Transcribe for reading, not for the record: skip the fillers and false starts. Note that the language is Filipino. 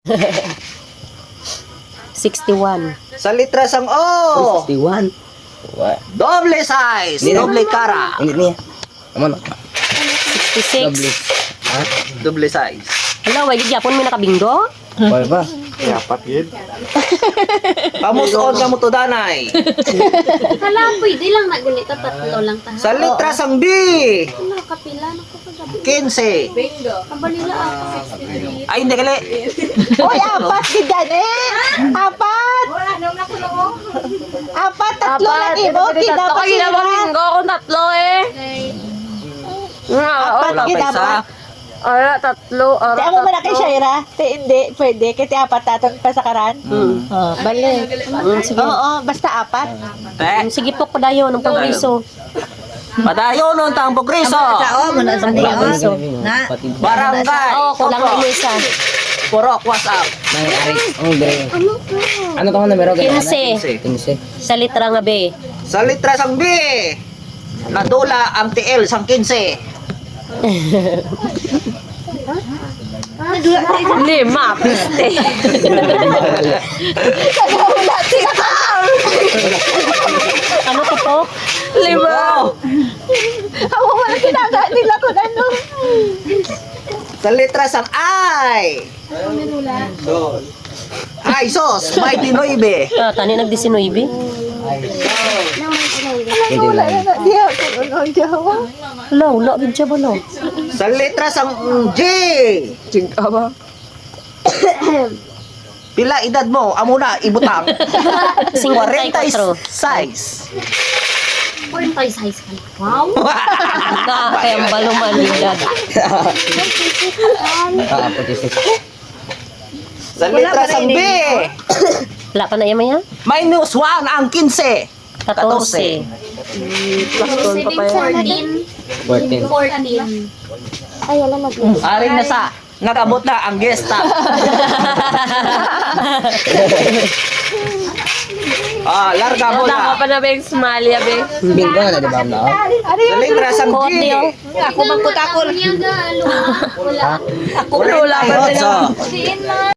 61. Sa litras ang O. 61. Doble size. Hindi na. Doble cara. Hindi niya. Aman. 66. Ha? Doble size. Hello, why did yapon mo nakabinggo? Wala ba? Pamuson ka mo to, danay. Hala, pwede lang na gunita, tatlo lang tayo. Sa litras ang B. Hala, kapila na ko kagabi. 15. Kabalila ako, 63. Ay, hindi kali. Uy, apat din yan eh! Apat! Apat, tatlo lang ibo. Kinapat sila. kung tatlo eh. Apat, Wala pa isa. kinapat. Ara, tatlo. Kaya mo ba na kay Shaira? Te, hindi, pwede. Kaya apat natin pa sa karan. Oh, balik. Sige. Oo, basta apat. Te. Sige po padayon ng pagwiso. Padayon nun tang pagriso. Pagwiso. Barangay. Oh, kulang na isa. Purok, WhatsApp. Nang ari. Ang bere. Ano ka man numero? 15. 15. Sa litra nga be. Sa litras ang B. Nadula ang TL sang 15. 5, 50. Ano to po? 5. Ako wala kinaga nila kung ano. Sa litras ang I. Ay, sos. May 19. Ah, tani nag-19. Wala na. Di ako jawa. Wala gid siya ba no? Sa litras ang J. Pila edad mo? Amo na, ibutang. 54. 46. 45 size ka na. Wow! Kaya ang baluman nila. Ah, 46. Sa litras ang B. Wala pa na yan maya? Minus 1 ang 15. 14. 14. 14. 14. Ay, wala nag Aring na sa nakabot na ang gesta. Larga mo na. pa na ba yung smile ya be? Bingo na, di ba? No? Sa litras ang Kot G. niyo. Ako mangkutakol. Kunyaga, wala. Ako rin tayo. Siin na.